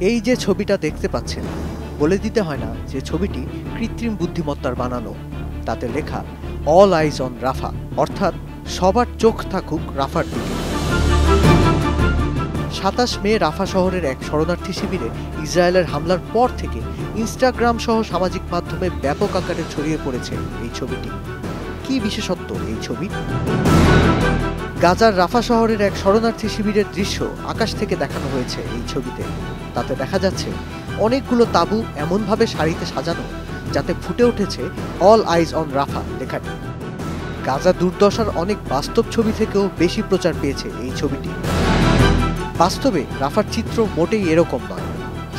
এই যে ছবিটা দেখতে পাচ্ছেন, বলে দিতে হয় না যে ছবিটি কৃত্রিম বুদ্ধিমত্তার বানানো। তাতে লেখা অল আইজ অন রাফা, অর্থাৎ সবার চোখ থাকুক রাফার দিকে। ২৭ মে রাফা শহরের এক শরণার্থী শিবিরে ইসরায়েলের হামলার পর থেকে ইনস্টাগ্রাম সহ সামাজিক মাধ্যমে ব্যাপক আকারে ছড়িয়ে পড়েছে এই ছবিটি। কি বিশেষত্ব এই ছবি? গাজার রাফা শহরের এক শরণার্থী শিবিরের দৃশ্য আকাশ থেকে দেখানো হয়েছে এই ছবিতে। তাতে দেখা যাচ্ছে অনেকগুলো তাঁবু এমনভাবে সারিতে সাজানো যাতে ফুটে উঠেছে অল আইজ অন রাফা লেখাটি। গাজা দুর্দশার অনেক বাস্তব ছবি থেকেও বেশি প্রচার পেয়েছে এই ছবিটি। বাস্তবে রাফার চিত্র মোটেই এরকম নয়।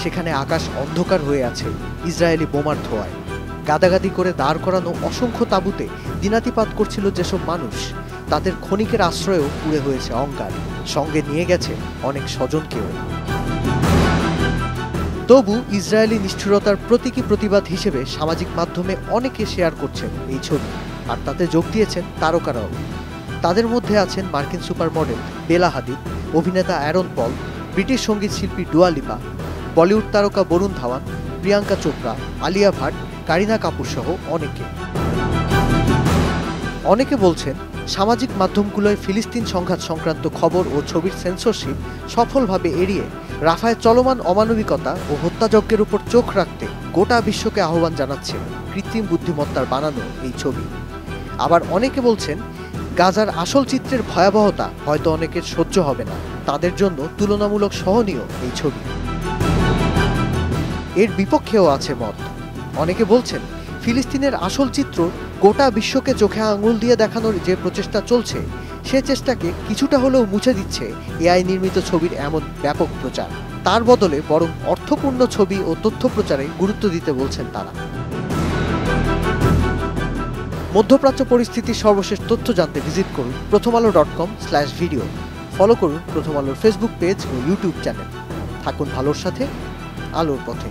সেখানে আকাশ অন্ধকার হয়ে আছে ইসরায়েলি বোমার ধোঁয়ায়। গাদাগাদি করে দাঁড় করানো অসংখ্য তাঁবুতে দিনাতিপাত করছিল যেসব মানুষ, তাদের ক্ষণিকের আশ্রয়েও পুড়ে হয়েছে অঙ্গার, সঙ্গে নিয়ে গেছে অনেক স্বজনকেও। তবু ইসরায়েলি নিষ্ঠুরতার প্রতীকী প্রতিবাদ হিসেবে সামাজিক মাধ্যমে অনেকে শেয়ার করছেন এই ছবি, আর তাতে যোগ দিয়েছেন তারকারাও। তাদের মধ্যে আছেন মার্কিন সুপার মডেল বেলা হাদিদ, অভিনেতা অ্যারন পল, ব্রিটিশ সঙ্গীত শিল্পী ডুয়া লিপা, বলিউড তারকা বরুণ ধাওয়ান, প্রিয়াঙ্কা চোপড়া, আলিয়া ভাট, কারিনা কাপুর সহ অনেকে। অনেকে বলছেন সামাজিক মাধ্যমগুলোয় ফিলিস্তিন সংঘাত সংক্রান্ত খবর ও ছবির সেন্সরশিপ সফলভাবে এড়িয়ে রাফায় চলমান অমানবিকতা ও হত্যাযজ্ঞের উপর চোখ রাখতে গোটা বিশ্বকে আহ্বান জানাচ্ছে কৃত্রিম বুদ্ধিমত্তার বানানো এই ছবি। আবার অনেকে বলছেন গাজার আসল চিত্রের ভয়াবহতা হয়তো অনেকের সহ্য হবে না, তাদের জন্য তুলনামূলক সহনীয় এই ছবি। এর বিপক্ষেও আছে মত। অনেকে বলছেন ফিলিস্তিনের আসল চিত্র গোটা বিশ্বকে চোখে আঙুল দিয়ে দেখানোর যে প্রচেষ্টা চলছে, সে চেষ্টাকে কিছুটা হলেও মুছে দিচ্ছে এআই নির্মিত ছবির এমন ব্যাপক প্রচার। তার বদলে বরং অর্থপূর্ণ ছবি ও তথ্য প্রচারে গুরুত্ব দিতে বলছেন তারা। মধ্যপ্রাচ্য পরিস্থিতির সর্বশেষ তথ্য জানতে ভিজিট করুন prothomalo.com/video। ফলো করুন প্রথম আলোর ফেসবুক পেজ ও ইউটিউব চ্যানেল। থাকুন ভালোর সাথে, আলোর পথে।